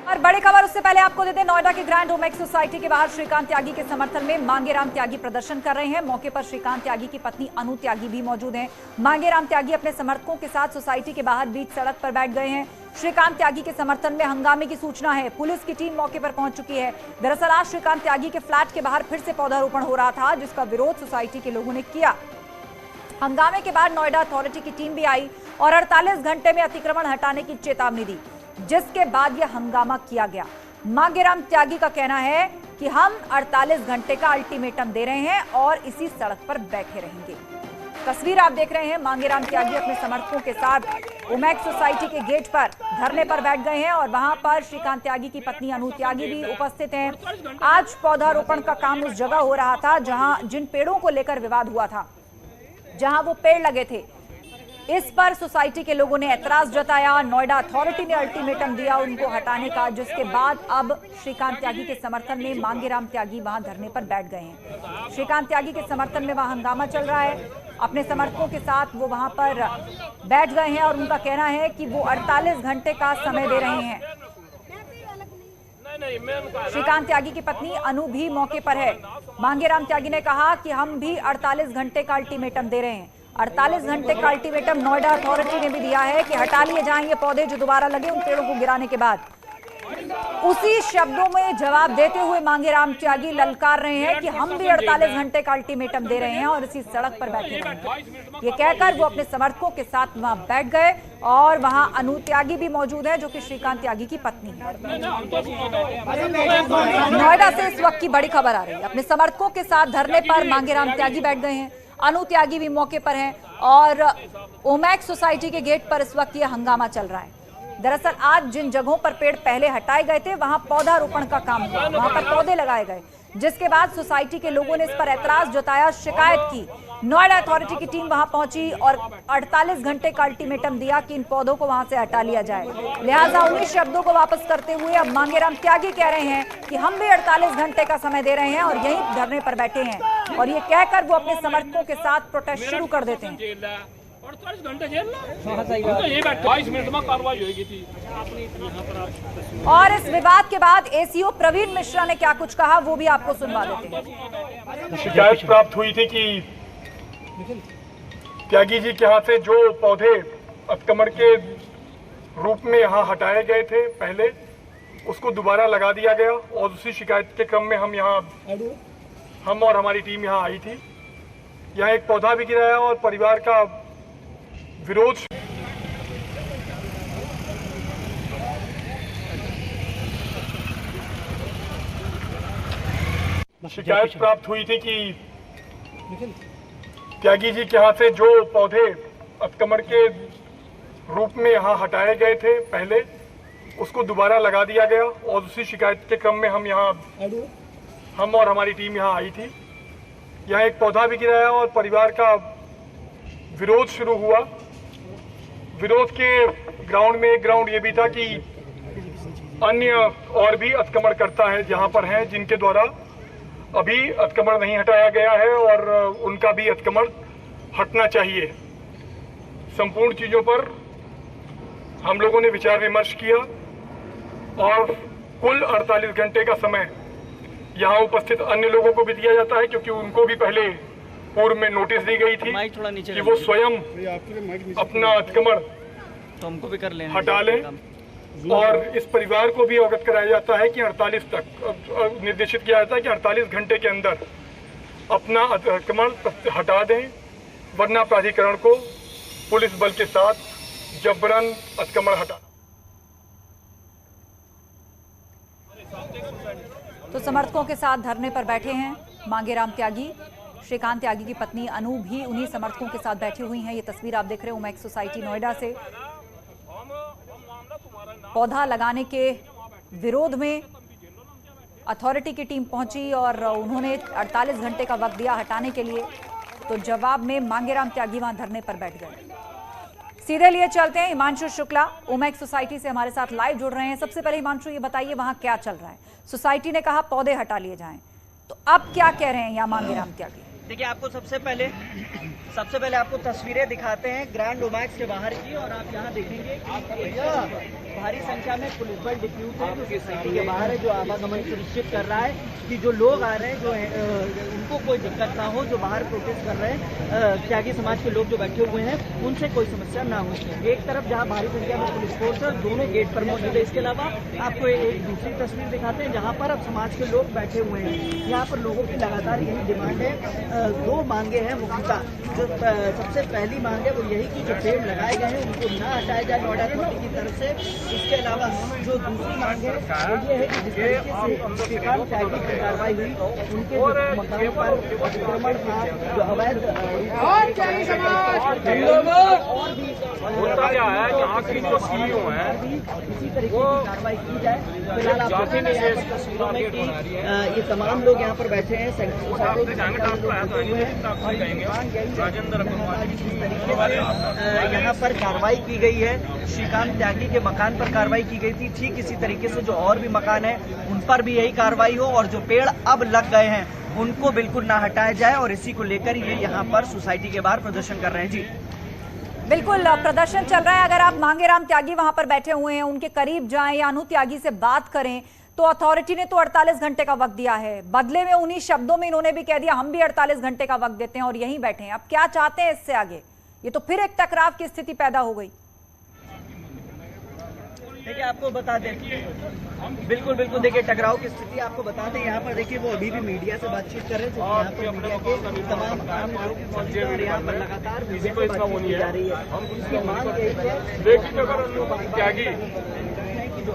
और बड़ी खबर उससे पहले आपको देते हैं, नोएडा के ग्रैंड ओमेक्स सोसाइटी के बाहर श्रीकांत त्यागी के समर्थन में मांगेराम त्यागी प्रदर्शन कर रहे हैं। मौके पर श्रीकांत त्यागी की पत्नी अनु त्यागी भी मौजूद हैं। मांगेराम त्यागी अपने समर्थकों के साथ सोसाइटी के बाहर बीच सड़क पर बैठ गए हैं। श्रीकांत त्यागी के समर्थन में हंगामे की सूचना है। पुलिस की टीम मौके पर पहुंच चुकी है। दरअसल आज श्रीकांत त्यागी के फ्लैट के बाहर फिर से पौधारोपण हो रहा था, जिसका विरोध सोसाइटी के लोगों ने किया। हंगामे के बाद नोएडा अथॉरिटी की टीम भी आई और 48 घंटे में अतिक्रमण हटाने की चेतावनी दी, जिसके बाद यह हंगामा किया गया। मांगेराम त्यागी का कहना है कि हम 48 घंटे का अल्टीमेटम दे रहे हैं और इसी सड़क पर बैठे रहेंगे। तस्वीर आप देख रहे हैं, मांगेराम त्यागी अपने समर्थकों के साथ ओमेक्स सोसाइटी के गेट पर धरने पर बैठ गए हैं और वहां पर श्रीकांत त्यागी की पत्नी अनु त्यागी भी उपस्थित हैं। आज पौधारोपण का काम उस जगह हो रहा था जहां जिन पेड़ों को लेकर विवाद हुआ था, जहां वो पेड़ लगे थे, इस पर सोसाइटी के लोगों ने ऐतराज जताया। नोएडा अथॉरिटी ने अल्टीमेटम दिया उनको हटाने का, जिसके बाद अब श्रीकांत त्यागी के समर्थन में मांगेराम त्यागी वहां धरने पर बैठ गए हैं। श्रीकांत त्यागी के समर्थन में वहां हंगामा चल रहा है। अपने समर्थकों के साथ वो वहां पर बैठ गए हैं और उनका कहना है कि वो 48 घंटे का समय दे रहे हैं। श्रीकांत त्यागी की पत्नी अनु भी मौके पर है। मांगेराम त्यागी ने कहा कि हम भी 48 घंटे का अल्टीमेटम दे रहे हैं। 48 घंटे का अल्टीमेटम नोएडा अथॉरिटी ने भी दिया है कि हटा लिए जाएं ये पौधे जो दोबारा लगे उन पेड़ों को गिराने के बाद। उसी शब्दों में जवाब देते हुए मांगेराम त्यागी ललकार रहे हैं कि हम भी 48 घंटे का अल्टीमेटम दे रहे हैं और इसी सड़क पर बैठे रहेंगे। ये कहकर वो अपने समर्थकों के साथ वहां बैठ गए और वहां अनु त्यागी भी मौजूद है, जो कि श्रीकांत त्यागी की पत्नी है। नोएडा से इस वक्त की बड़ी खबर आ रही है। अपने समर्थकों के साथ धरने पर मांगेराम त्यागी बैठ गए हैं, अनु त्यागी भी मौके पर हैं और ओमेक्स सोसाइटी के गेट पर इस वक्त यह हंगामा चल रहा है। दरअसल आज जिन जगहों पर पेड़ पहले हटाए गए थे वहां पौधारोपण का काम हुआ, वहां पर पौधे लगाए गए, जिसके बाद सोसाइटी के लोगों ने इस पर ऐतराज जताया, शिकायत की। नोएडा अथॉरिटी की टीम वहां पहुंची और 48 घंटे का अल्टीमेटम दिया कि इन पौधों को वहां से हटा लिया जाए। लिहाजा उन्हीं शब्दों को वापस करते हुए अब मांगेराम त्यागी कह रहे हैं कि हम भी 48 घंटे का समय दे रहे हैं और यहीं धरने पर बैठे हैं। और ये कहकर वो अपने समर्थकों के साथ प्रोटेस्ट शुरू कर देते हैं। 48 घंटे जेल ना, तो ये 22 मिनट में कार्रवाई होगी थी। और इस विवाद के बाद एसीओ प्रवीण मिश्रा ने क्या कुछ कहा वो भी आपको सुनवा देते हैं। शिकायत प्राप्त हुई थी कि त्यागी जी के हाथ से जो पौधे अतिक्रमण के रूप में यहाँ हटाए गए थे पहले, उसको दोबारा लगा दिया गया और उसी शिकायत के क्रम में हम और हमारी टीम यहाँ आई थी। यहाँ एक पौधा भी गिराया और परिवार का विरोध। शिकायत प्राप्त हुई थी कि त्यागी जी के हाथ से जो पौधे अतिक्रमण के रूप में यहाँ हटाए गए थे पहले, उसको दोबारा लगा दिया गया और उसी शिकायत के क्रम में हम और हमारी टीम यहाँ आई थी। यहाँ एक पौधा भी गिराया और परिवार का विरोध शुरू हुआ। विरोध के ग्राउंड में एक ग्राउंड ये भी था कि अन्य और भी अतिक्रमण करता है जहाँ पर हैं, जिनके द्वारा अभी अतिक्रमण नहीं हटाया गया है और उनका भी अतिक्रमण हटना चाहिए। संपूर्ण चीज़ों पर हम लोगों ने विचार विमर्श किया और कुल 48 घंटे का समय यहाँ उपस्थित अन्य लोगों को भी दिया जाता है, क्योंकि उनको भी पहले पूर्व में नोटिस दी गई थी कि वो स्वयं अपना अतिक्रमण हमको भी कर लें, हटा लें। और इस परिवार को भी अवगत कराया जाता है कि 48 तक निर्देशित किया जाता है कि 48 घंटे के अंदर अपना अतिक्रमण हटा दें, वरना प्राधिकरण को पुलिस बल के साथ जबरन अतिक्रमण हटा। तो समर्थकों के साथ धरने पर बैठे हैं मांगेराम त्यागी। श्रीकांत त्यागी की पत्नी अनु भी उन्हीं समर्थकों के साथ बैठी हुई हैं। ये तस्वीर आप देख रहे हो ओमेक्स सोसाइटी नोएडा से। पौधा लगाने के विरोध में अथॉरिटी की टीम पहुंची और उन्होंने 48 घंटे का वक्त दिया हटाने के लिए, तो जवाब में मांगेराम त्यागी वहां धरने पर बैठ गए। सीधे लिए चलते हैं, हिमांशु शुक्ला ओमेक्स सोसाइटी से हमारे साथ लाइव जुड़ रहे हैं। सबसे पहले हिमांशु ये बताइए वहां क्या चल रहा है। सोसाइटी ने कहा पौधे हटा लिए जाएं, तो अब क्या कह रहे हैं यहाँ मांगेराम त्यागी? देखिए, आपको सबसे पहले सबसे पहले आपको तस्वीरें दिखाते हैं ग्रैंड ओमैक्स के बाहर की, और आप यहाँ देखेंगे कि भारी संख्या में पुलिस बल डिप्यूट है जो सोसाइटी के बाहर है, जो आवागमन सुनिश्चित कर रहा है कि जो लोग आ रहे हैं, जो उनको कोई दिक्कत ना हो, जो बाहर प्रोटेस्ट कर रहे हैं त्यागी समाज के लोग जो बैठे हुए हैं, उनसे कोई समस्या ना हो। एक तरफ जहाँ भारी संख्या में पुलिस फोर्स है, दोनों गेट पर मौजूद है। इसके अलावा आपको एक दूसरी तस्वीर दिखाते हैं जहाँ पर अब समाज के लोग बैठे हुए हैं। यहाँ पर लोगों की लगातार यही डिमांड है, दो मांगे हैं मुख्यतः। जो सबसे पहली मांग है वो यही कि जो पेड़ लगाए गए हैं उनको ना हटाया जाए नोएडा अथॉरिटी की तरफ से। इसके अलावा जो दूसरी मांग है वो ये है कि जिस तरीके से श्रीकांत त्यागी की कार्रवाई हुई, उनके जो मकानों पर अतिक्रमण था, जो अवैध और भी होता क्या है यहाँ की जो सीईओ हैं इसी तरीके की कार्रवाई की जाए। फिलहाल आप देखेंगे यहाँ पर तस्वीरों में कि ये तमाम लोग यहाँ पर बैठे हैं, यहाँ पर कार्रवाई की गई है। श्रीकांत त्यागी के मकान पर कार्रवाई की गई थी, ठीक इसी तरीके से जो और भी मकान है उन पर भी यही कार्रवाई हो, और जो पेड़ अब लग गए हैं उनको बिल्कुल ना हटाया जाए, और इसी को लेकर ये यहाँ पर सोसाइटी के बाहर प्रदर्शन कर रहे हैं। जी बिल्कुल प्रदर्शन चल रहा है। अगर आप मांगेराम त्यागी वहां पर बैठे हुए हैं, उनके करीब जाएं या अनु त्यागी से बात करें, तो अथॉरिटी ने तो 48 घंटे का वक्त दिया है। बदले में उन्हीं शब्दों में इन्होंने भी कह दिया हम भी 48 घंटे का वक्त देते हैं और यहीं बैठे हैं। अब क्या चाहते हैं इससे आगे? ये तो फिर एक टकराव की स्थिति पैदा हो गई। देखिए आपको बता दें, बिल्कुल देखिए टकराव की स्थिति आपको बता दें। यहाँ पर देखिए वो अभी भी मीडिया से बातचीत कर रहे थे, यहाँ पर मीडिया के तमाम मौजूद हैं और यहाँ पर लगातार बातचीत की जा रही है। उसकी मांग यही है, लेकिन अगर त्यागी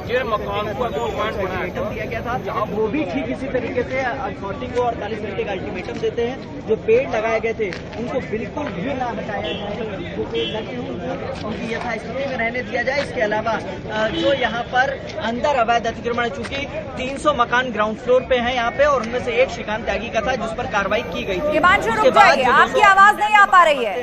ये मकान को अल्टीमेटम दिया गया था, वो भी ठीक इसी तरीके से अथॉरिटी को 48 घंटे का अल्टीमेटम देते हैं। जो पेड़ लगाए गए थे उनको बिल्कुल भी ना हटाया जाए, जो पेड़ लगे हैं उनकी यथास्थिति में रहने दिया जाए। इसके अलावा जो यहाँ पर अंदर अवैध अतिक्रमण, चूंकि 300 मकान ग्राउंड फ्लोर पे हैं यहाँ पे, और उनमें से एक श्रीकांत त्यागी का था जिस पर कार्रवाई की गई थी। हिमांशु रुक जाइए, आपकी आवाज नहीं आ पा रही है,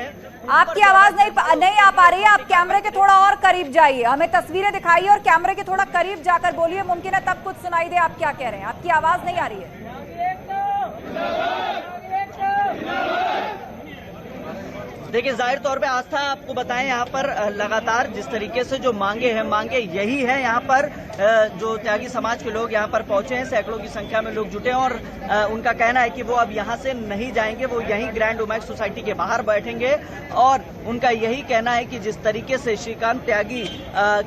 आपकी आवाज नहीं आ पा रही है। आप कैमरे के थोड़ा और करीब जाइए, हमें तस्वीरें दिखाइए और कैमरे के थोड़ा करीब जाकर बोलिए, मुमकिन है तब कुछ सुनाई दे आप क्या कह रहे हैं। आपकी आवाज नहीं आ रही है। देखिए जाहिर तौर पे आस्था आपको बताएं, यहाँ पर लगातार जिस तरीके से जो मांगे यही है। यहाँ पर जो त्यागी समाज के लोग यहाँ पर पहुंचे हैं, सैकड़ों की संख्या में लोग जुटे हैं, और उनका कहना है कि वो अब यहाँ से नहीं जाएंगे, वो यहीं ग्रैंड ओमैक्स सोसाइटी के बाहर बैठेंगे। और उनका यही कहना है कि जिस तरीके से श्रीकांत त्यागी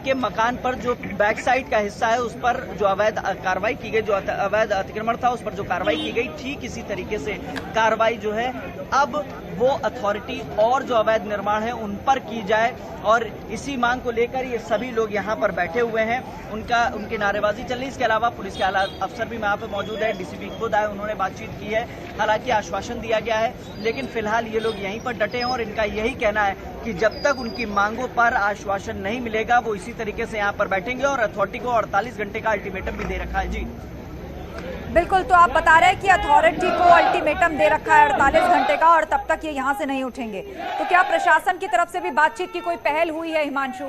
के मकान पर जो बैक साइड का हिस्सा है उस पर जो अवैध कार्रवाई की गई, जो अवैध अतिक्रमण था उस पर जो कार्रवाई की गई, ठीक इसी तरीके से कार्रवाई जो है अब वो अथॉरिटी और जो अवैध निर्माण है उन पर की जाए। और इसी मांग को लेकर ये सभी लोग यहाँ पर बैठे हुए हैं, उनकी नारेबाजी चल रही है। इसके अलावा पुलिस के आला अफसर भी यहाँ पे मौजूद है, डीसीपी खुद आए, उन्होंने बातचीत की है। हालांकि आश्वासन दिया गया है, लेकिन फिलहाल ये लोग यहीं पर डटे हैं और इनका यही कहना है कि जब तक उनकी मांगों पर आश्वासन नहीं मिलेगा वो इसी तरीके से यहाँ पर बैठेंगे, और अथॉरिटी को 48 घंटे का अल्टीमेटम भी दे रखा है। जी बिल्कुल, तो आप बता रहे हैं कि अथॉरिटी को अल्टीमेटम दे रखा है 48 घंटे का, और तब तक ये यहाँ से नहीं उठेंगे। तो क्या प्रशासन की तरफ से भी बातचीत की कोई पहल हुई है हिमांशु?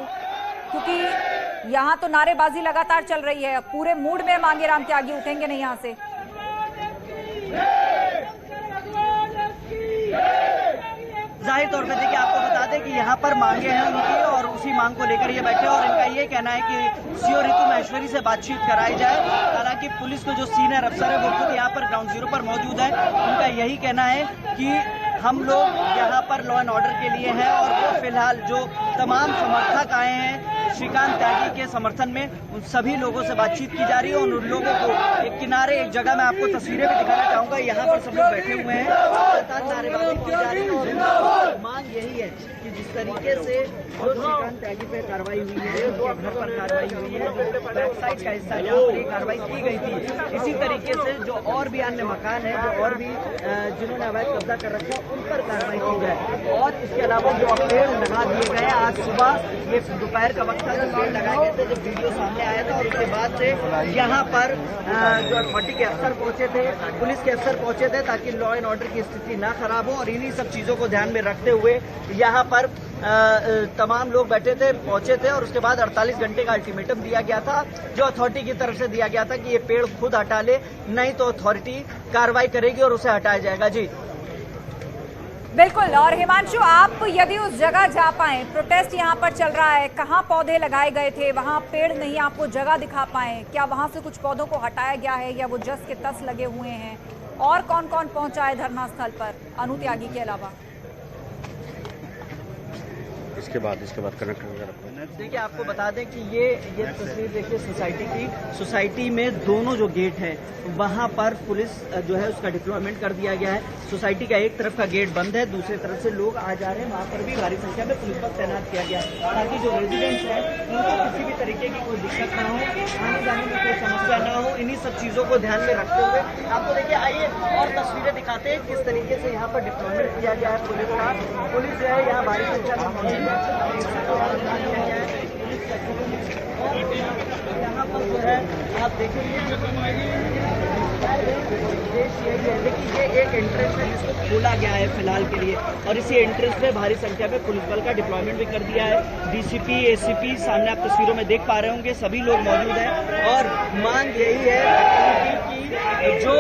क्योंकि यहाँ तो नारेबाजी लगातार चल रही है, पूरे मूड में मांगेराम त्यागी उठेंगे नहीं यहाँ से। जाहिर तौर पे देखिए आपको बता दें कि यहाँ पर मांगे हैं उनकी, और उसी मांग को लेकर ये बैठे, और इनका ये कहना है कि सीओ ऋतु महेश्वरी से बातचीत कराई जाए। हालांकि पुलिस के जो सीनियर अफसर है वो खुद यहाँ पर ग्राउंड जीरो पर मौजूद है। उनका यही कहना है कि हम लोग यहाँ पर लॉ एंड ऑर्डर के लिए हैं, और वो फिलहाल जो तमाम समर्थक आए हैं श्रीकांत त्यागी के समर्थन में, उन सभी लोगों से बातचीत की जा रही है। और उन लोगों को एक किनारे, एक जगह मैं आपको तस्वीरें भी दिखाना चाहूंगा, यहाँ पर सब लोग बैठे हुए हैं, लगातार नारेबाजी की जा रही है। और मांग यही है कि जिस तरीके से जो श्रीकांत त्यागी पे कार्रवाई हुई है, उनके घर पर कार्रवाई हुई है, जो बैक साइड का हिस्सा जहाँ पर ये कार्रवाई की गई थी, इसी तरीके से जो और भी अन्य मकान है, जो और भी जिन्होंने अवैध कब्जा कर रखा उन पर कार्रवाई की जाए। और इसके अलावा जो पेड़ लगा दिए गए, आज सुबह ये दोपहर का वक्त था जब पेड़ लगाए गए थे, जब वीडियो सामने आया था, और उसके बाद से यहाँ पर जो अथॉरिटी के अफसर पहुंचे थे, पुलिस के अफसर पहुंचे थे, ताकि लॉ एंड ऑर्डर की स्थिति ना खराब हो। और इन्हीं सब चीजों को ध्यान में रखते हुए यहाँ पर तमाम लोग बैठे थे, पहुंचे थे, और उसके बाद 48 घंटे का अल्टीमेटम दिया गया था, जो अथॉरिटी की तरफ से दिया गया था कि ये पेड़ खुद हटा ले, नहीं तो अथॉरिटी कार्रवाई करेगी और उसे हटाया जाएगा। जी बिल्कुल। और हिमांशु, आप यदि उस जगह जा पाए, प्रोटेस्ट यहाँ पर चल रहा है, कहाँ पौधे लगाए गए थे, वहाँ पेड़ नहीं, आपको जगह दिखा पाए, क्या वहाँ से कुछ पौधों को हटाया गया है या वो जस के तस लगे हुए हैं? और कौन कौन पहुंचा है धरना स्थल पर अनु त्यागी के अलावा? इसके बाद कनेक्ट वगैरह देखिए, आपको बता दें कि ये तस्वीर देखिए सोसाइटी की। सोसाइटी में दोनों जो गेट हैं वहां पर पुलिस जो है उसका डिप्लॉयमेंट कर दिया गया है। सोसाइटी का एक तरफ का गेट बंद है, दूसरी तरफ से लोग आ जा रहे हैं, वहां पर भी भारी संख्या में पुलिस बल तैनात किया गया है ताकि जो रेजिडेंट्स हैं उनको किसी भी तरीके की कोई दिक्कत ना हो, आने जाने में कोई समस्या ना हो। इन्हीं सब चीजों को ध्यान में रखते हुए आपको देखिए, आइए और तस्वीरें दिखाते हैं किस तरीके से यहाँ पर डिप्लॉयमेंट किया गया है पुलिस का। पुलिस जो है यहाँ भारी संख्या में मौजूद है। यहाँ पर जो है आप देखेंगे लेकिन ये एक एंट्रेंस है जिसको खोला गया है फिलहाल के लिए, और इसी एंट्रेंस पे भारी संख्या में पुलिस बल का डिप्लॉयमेंट भी कर दिया है। डीसीपी, एसीपी सामने आप तस्वीरों में देख पा रहे होंगे, सभी लोग मौजूद हैं। और मांग यही है कि जो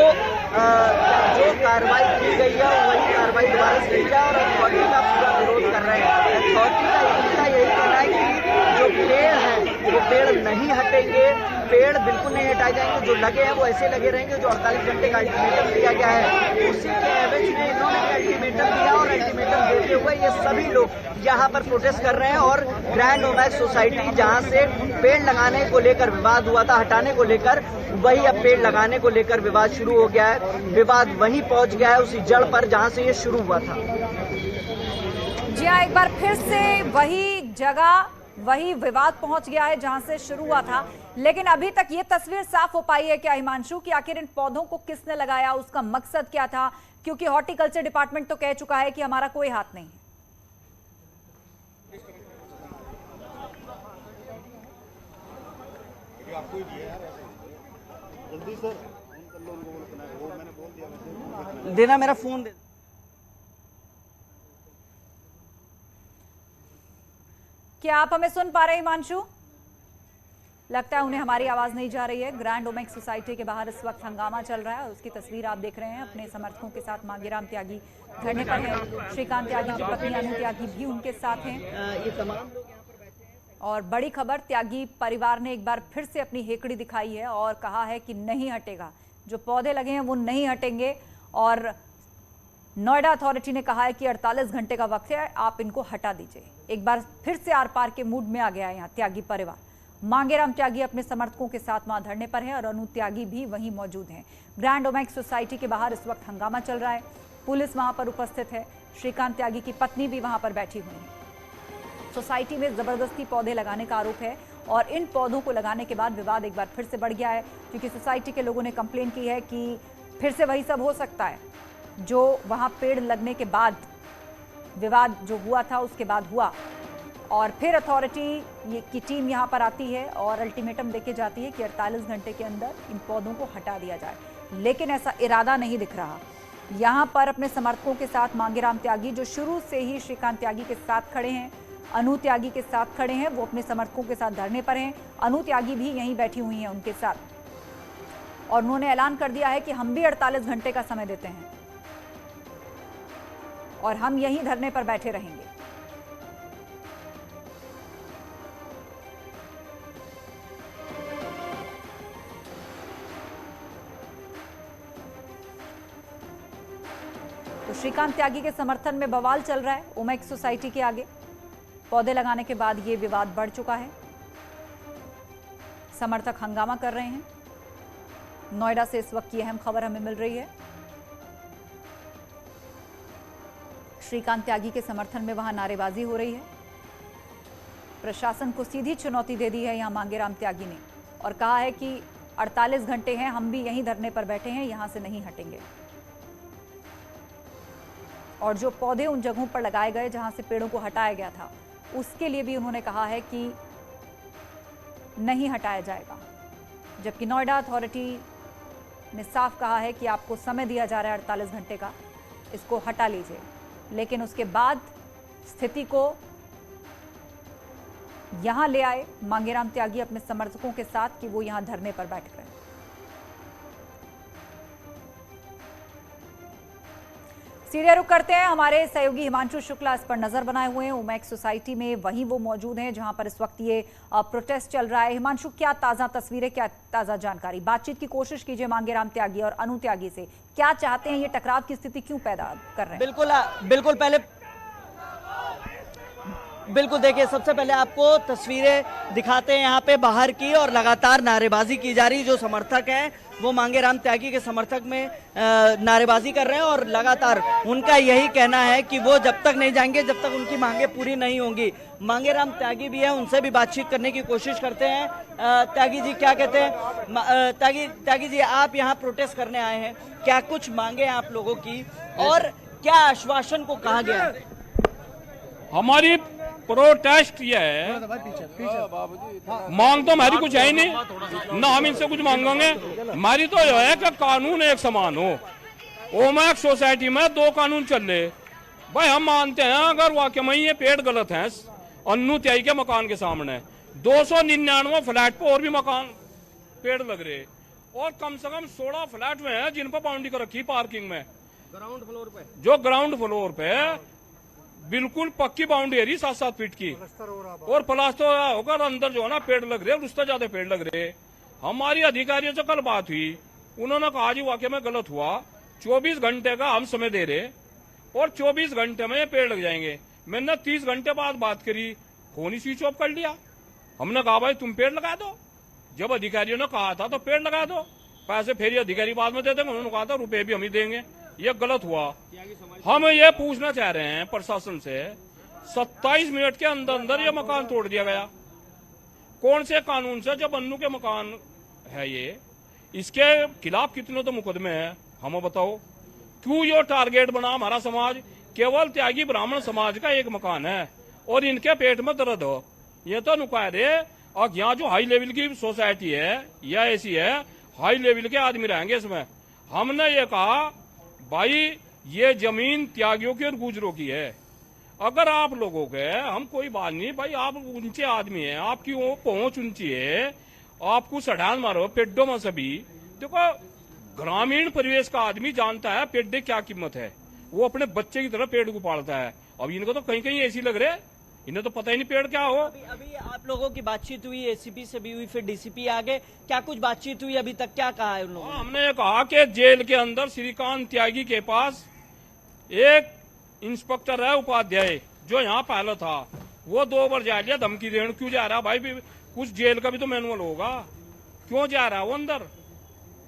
कार्रवाई की गई है वही कार्रवाई दोबारा से की जाए, और अथॉरिटी का पूरा विरोध कर रहे हैं। अथॉरिटी का यही कहना है कि जो पेड़ हैं वो पेड़ नहीं हटेंगे, पेड़ बिल्कुल नहीं हटाए जाएंगे, जो लगे हैं वो ऐसे लगे रहेंगे। जो 48 घंटे का अल्टीमेटम दिया गया है उसी के एवज में इन्होंने अल्टीमेटम दिया, और अल्टीमेटम देते हुए ये सभी लोग यहाँ पर प्रोटेस्ट कर रहे हैं। और ग्रैंड ओमैक्स सोसाइटी जहाँ से पेड़ लगाने को लेकर विवाद हुआ था, हटाने को लेकर, वही अब पेड़ लगाने को लेकर विवाद शुरू हो गया है। विवाद वहीं पहुंच गया है उसी जड़ पर जहाँ से ये शुरू हुआ था। जी हाँ, एक बार फिर से वही जगह, वही विवाद पहुंच गया है जहां से शुरू हुआ था। लेकिन अभी तक ये तस्वीर साफ हो पाई है क्या हिमांशु कि आखिर इन पौधों को किसने लगाया, उसका मकसद क्या था? क्योंकि हॉर्टिकल्चर डिपार्टमेंट तो कह चुका है कि हमारा कोई हाथ नहीं है। देना मेरा फोन दे। क्या आप हमें सुन पा रहे हैं हिमांशु? लगता है उन्हें हमारी आवाज नहीं जा रही है। ग्रैंड ओमैक्स सोसाइटी के बाहर इस वक्त हंगामा चल रहा है और उसकी तस्वीर आप देख रहे हैं। अपने समर्थकों के साथ मांगेराम त्यागी धरने पर हैं। श्रीकांत त्यागी की पत्नी अनु त्यागी भी उनके साथ हैं। ये तमाम लोग यहाँ पर बैठे हैं। और बड़ी खबर, त्यागी परिवार ने एक बार फिर से अपनी हेकड़ी दिखाई है और कहा है कि नहीं हटेगा, जो पौधे लगे हैं वो नहीं हटेंगे। और नोएडा अथॉरिटी ने कहा है कि 48 घंटे का वक्त है, आप इनको हटा दीजिए। एक बार फिर से आर पार के मूड में आ गया है यहाँ त्यागी परिवार। मांगेराम त्यागी अपने समर्थकों के साथ वहां धरने पर है और अनु त्यागी भी वहीं मौजूद हैं। ग्रैंड ओमैक्स सोसाइटी के बाहर इस वक्त हंगामा चल रहा है, पुलिस वहां पर उपस्थित है। श्रीकांत त्यागी की पत्नी भी वहां पर बैठी हुई है। सोसाइटी में जबरदस्ती पौधे लगाने का आरोप है और इन पौधों को लगाने के बाद विवाद एक बार फिर से बढ़ गया है, क्योंकि सोसाइटी के लोगों ने कंप्लेन की है कि फिर से वही सब हो सकता है जो वहां पेड़ लगने के बाद विवाद जो हुआ था उसके बाद हुआ। और फिर अथॉरिटी की टीम यहां पर आती है और अल्टीमेटम देके जाती है कि 48 घंटे के अंदर इन पौधों को हटा दिया जाए। लेकिन ऐसा इरादा नहीं दिख रहा। यहां पर अपने समर्थकों के साथ मांगेराम त्यागी, जो शुरू से ही श्रीकांत त्यागी के साथ खड़े हैं, अनु त्यागी के साथ खड़े हैं, वो अपने समर्थकों के साथ धरने पर हैं। अनु त्यागी भी यहीं बैठी हुई हैं उनके साथ और उन्होंने ऐलान कर दिया है कि हम भी 48 घंटे का समय देते हैं और हम यहीं धरने पर बैठे रहेंगे। तो श्रीकांत त्यागी के समर्थन में बवाल चल रहा है ओमैक्स सोसाइटी के आगे। पौधे लगाने के बाद ये विवाद बढ़ चुका है। समर्थक हंगामा कर रहे हैं। नोएडा से इस वक्त की अहम खबर हमें मिल रही है। श्रीकांत त्यागी के समर्थन में वहां नारेबाजी हो रही है। प्रशासन को सीधी चुनौती दे दी है यहां मांगेराम त्यागी ने और कहा है कि 48 घंटे हैं, हम भी यहीं धरने पर बैठे हैं, यहां से नहीं हटेंगे। और जो पौधे उन जगहों पर लगाए गए जहां से पेड़ों को हटाया गया था, उसके लिए भी उन्होंने कहा है कि नहीं हटाया जाएगा। जबकि नोएडा अथॉरिटी ने साफ कहा है कि आपको समय दिया जा रहा है 48 घंटे का, इसको हटा लीजिए। लेकिन उसके बाद स्थिति को यहां ले आए मांगेराम त्यागी अपने समर्थकों के साथ कि वो यहां धरने पर बैठ गए। सीधे रुक करते हैं, हमारे सहयोगी हिमांशु शुक्ला इस पर नजर बनाए हुए हैं। ओमेक्स सोसाइटी में वहीं वो मौजूद हैं जहां पर इस वक्त ये प्रोटेस्ट चल रहा है। हिमांशु, क्या ताजा तस्वीरें, क्या ताजा जानकारी? बातचीत की कोशिश कीजिए मांगेराम त्यागी और अनु त्यागी से, क्या चाहते हैं, ये टकराव की स्थिति क्यों पैदा कर रहे हैं? बिल्कुल देखिए, सबसे पहले आपको तस्वीरें दिखाते हैं यहाँ पे बाहर की, और लगातार नारेबाजी की जा रही। जो समर्थक हैं वो मांगेराम त्यागी के समर्थक में नारेबाजी कर रहे हैं, और लगातार उनका यही कहना है कि वो जब तक नहीं जाएंगे जब तक उनकी मांगे पूरी नहीं होंगी। मांगेराम त्यागी भी है, उनसे भी बातचीत करने की कोशिश करते हैं। त्यागी जी क्या कहते हैं? त्यागी जी, आप यहाँ प्रोटेस्ट करने आए हैं, क्या कुछ मांगे आप लोगों की, और क्या आश्वासन को कहा गया है? हमारी प्रोटेस्ट ये है, मांग तो हमारी कुछ है ही नहीं, ना हम इनसे कुछ मांगेंगे। हमारी तो यह है कि कानून एक समान हो। ओमेक्स सोसाइटी में 2 कानून चल रहे भाई। हम मानते हैं अगर वाकई में ये पेड़ गलत हैं अनु त्यागी के मकान के सामने 299 फ्लैट पे और भी मकान पेड़ लग रहे, और कम से कम 16 फ्लैट में है जिन पर बाउंड्री कर रखी पार्किंग में। ग्राउंड फ्लोर पे, जो ग्राउंड फ्लोर पे बिल्कुल पक्की बाउंड्री है 7-7 फीट की, और प्लास्टर होकर अंदर जो है ना पेड़ लग रहे, उससे ज्यादा पेड़ लग रहे। हमारी अधिकारियों से कल बात हुई, उन्होंने कहा जी वाकई में गलत हुआ, 24 घंटे का हम समय दे रहे और 24 घंटे में ये पेड़ लग जाएंगे। मैंने 30 घंटे बाद बात करी, फोन ही स्विच ऑफ कर लिया। हमने कहा भाई तुम पेड़ लगा दो, जब अधिकारियों ने कहा था तो पेड़ लगा दो, पैसे फिर अधिकारी बाद में दे देंगे। उन्होंने कहा था रुपए भी हम ही देंगे, ये गलत हुआ। हम ये पूछना चाह रहे हैं प्रशासन से, 27 मिनट के अंदर अंदर ये मकान तोड़ दिया गया, कौन से कानून से? जब अन्नू के मकान है ये, इसके खिलाफ कितने तो मुकदमे हैं, हमें बताओ। क्यों ये टारगेट बना हमारा समाज? केवल त्यागी ब्राह्मण समाज का एक मकान है और इनके पेट में दर्द हो, ये तो नुकाय रहे। और यहाँ जो हाई लेवल की सोसाइटी है या ऐसी है, हाई लेवल के आदमी रहेंगे इसमें। हमने ये कहा भाई ये जमीन त्यागियों की और गुजरों की है, अगर आप लोगों के, हम कोई बात नहीं भाई, आप ऊंचे आदमी हैं, आपकी वो पहुंच ऊंची है, आपको सड़ान मारो पेड्डों में सभी। देखो ग्रामीण परिवेश का आदमी जानता है पेड़ क्या कीमत है, वो अपने बच्चे की तरह पेड़ को पालता है। अब इनको तो कहीं कहीं ऐसी लग रहे, इन्हें तो पता ही नहीं पेड़ क्या हो। अभी आप लोगों की बातचीत हुई, एसीपी से भी हुई, फिर डीसीपी आ गए, क्या कुछ बातचीत हुई अभी तक? क्या कहा है उन लोगों ने? हमने कहा कि जेल के अंदर श्रीकांत त्यागी के पास एक इंस्पेक्टर है उपाध्याय, जो यहाँ पहले था, वो 2 बार जा लिया धमकी देने। क्यों जा रहा भाई? कुछ जेल का भी तो मैनुअल होगा, क्यों जा रहा है वो अंदर?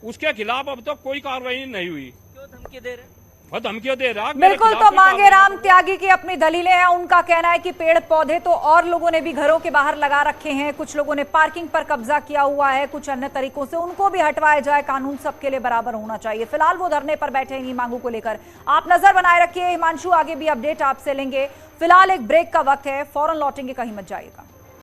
उसके खिलाफ अब तक कोई कार्रवाई नहीं हुई। क्यों धमकी दे रहे? धमकियां दे रहा। बिल्कुल, तो मांगेराम त्यागी की अपनी दलीलें हैं। उनका कहना है कि पेड़ पौधे तो और लोगों ने भी घरों के बाहर लगा रखे हैं, कुछ लोगों ने पार्किंग पर कब्जा किया हुआ है, कुछ अन्य तरीकों से उनको भी हटवाया जाए, कानून सबके लिए बराबर होना चाहिए। फिलहाल वो धरने पर बैठे इन्हीं मांगों को लेकर। आप नजर बनाए रखिए हिमांशु, आगे भी अपडेट आपसे लेंगे। फिलहाल एक ब्रेक का वक्त है, फौरन लौटेंगे, कहीं मत जाइएगा।